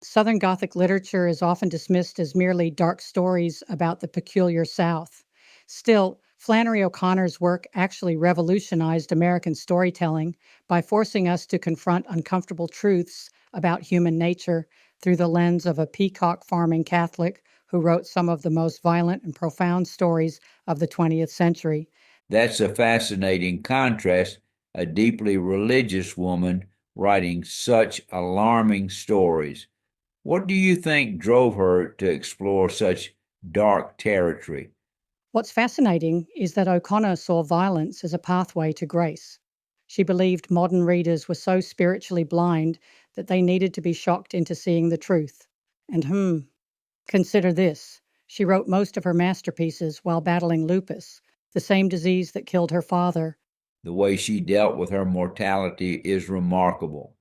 Southern Gothic literature is often dismissed as merely dark stories about the peculiar South. Still, Flannery O'Connor's work actually revolutionized American storytelling by forcing us to confront uncomfortable truths about human nature through the lens of a peacock farming Catholic who wrote some of the most violent and profound stories of the 20th century. That's a fascinating contrast, a deeply religious woman writing such alarming stories. What do you think drove her to explore such dark territory? What's fascinating is that O'Connor saw violence as a pathway to grace. She believed modern readers were so spiritually blind that they needed to be shocked into seeing the truth. And consider this: she wrote most of her masterpieces while battling lupus, the same disease that killed her father. The way she dealt with her mortality is remarkable.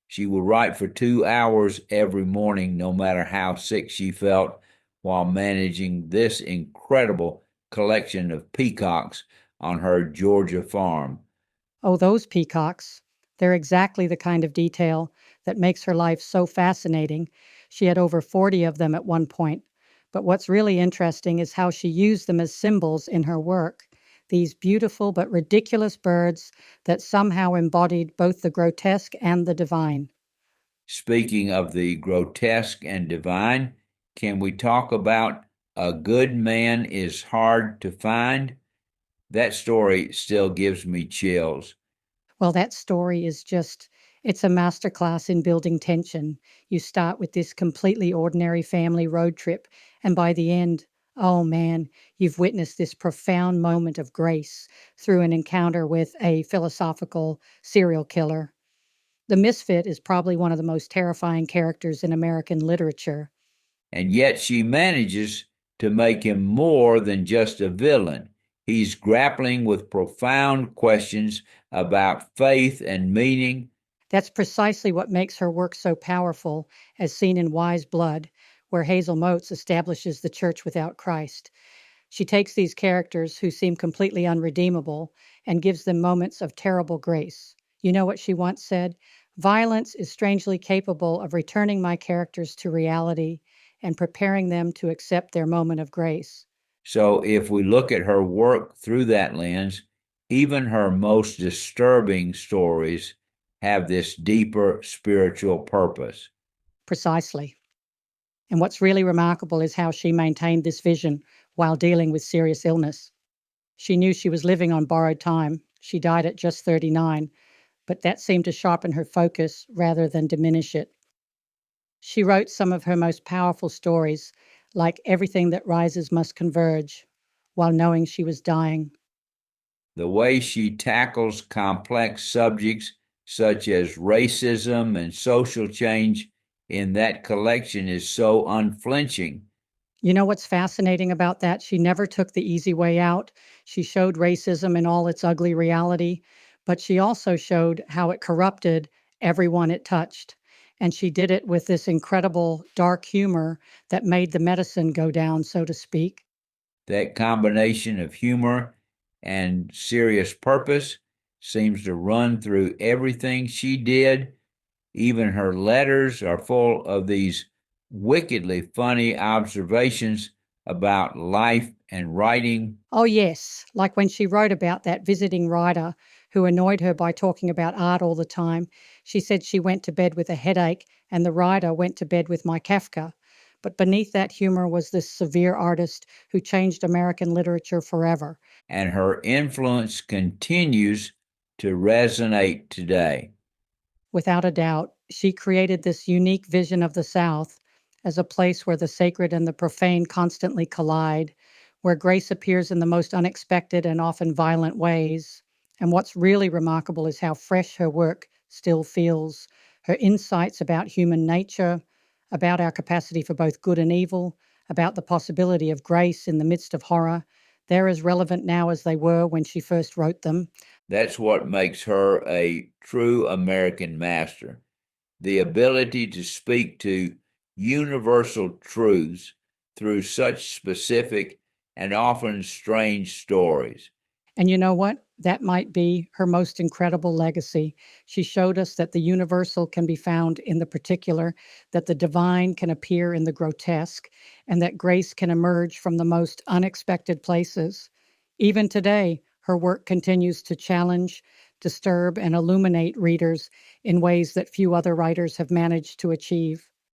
She would write for 2 hours every morning, no matter how sick she felt, while managing this incredible collection of peacocks on her Georgia farm. Oh, those peacocks. They're exactly the kind of detail that makes her life so fascinating. She had over 40 of them at one point. But what's really interesting is how she used them as symbols in her work. These beautiful but ridiculous birds that somehow embodied both the grotesque and the divine. Speaking of the grotesque and divine, can we talk about A Good Man is Hard to Find? That story still gives me chills. Well, that story is just, it's a masterclass in building tension. You start with this completely ordinary family road trip, and by the end, oh man, you've witnessed this profound moment of grace through an encounter with a philosophical serial killer. The misfit is probably one of the most terrifying characters in American literature. And yet she manages to make him more than just a villain. He's grappling with profound questions about faith and meaning. That's precisely what makes her work so powerful, as seen in Wise Blood, where Hazel Motes establishes the church without Christ. She takes these characters who seem completely unredeemable and gives them moments of terrible grace. You know what she once said? Violence is strangely capable of returning my characters to reality and preparing them to accept their moment of grace. So, if we look at her work through that lens, even her most disturbing stories have this deeper spiritual purpose. Precisely. And what's really remarkable is how she maintained this vision while dealing with serious illness. She knew she was living on borrowed time. She died at just 39, but that seemed to sharpen her focus rather than diminish it. She wrote some of her most powerful stories, like Everything That Rises Must Converge, while knowing she was dying. The way she tackles complex subjects such as racism and social change in that collection is so unflinching. You know what's fascinating about that? She never took the easy way out. She showed racism in all its ugly reality, but she also showed how it corrupted everyone it touched. And she did it with this incredible dark humor that made the medicine go down, so to speak. That combination of humor and serious purpose seems to run through everything she did. Even her letters are full of these wickedly funny observations about life and writing. Oh, yes, like when she wrote about that visiting writer who annoyed her by talking about art all the time. She said she went to bed with a headache, and the writer went to bed with my Kafka. But beneath that humor was this severe artist who changed American literature forever. And her influence continues to resonate today. Without a doubt, she created this unique vision of the South as a place where the sacred and the profane constantly collide, where grace appears in the most unexpected and often violent ways. And what's really remarkable is how fresh her work still feels. Her insights about human nature, about our capacity for both good and evil, about the possibility of grace in the midst of horror, they're as relevant now as they were when she first wrote them. That's what makes her a true American master, the ability to speak to universal truths through such specific and often strange stories. And you know what? That might be her most incredible legacy. She showed us that the universal can be found in the particular, that the divine can appear in the grotesque, and that grace can emerge from the most unexpected places. Even today, her work continues to challenge, disturb, and illuminate readers in ways that few other writers have managed to achieve.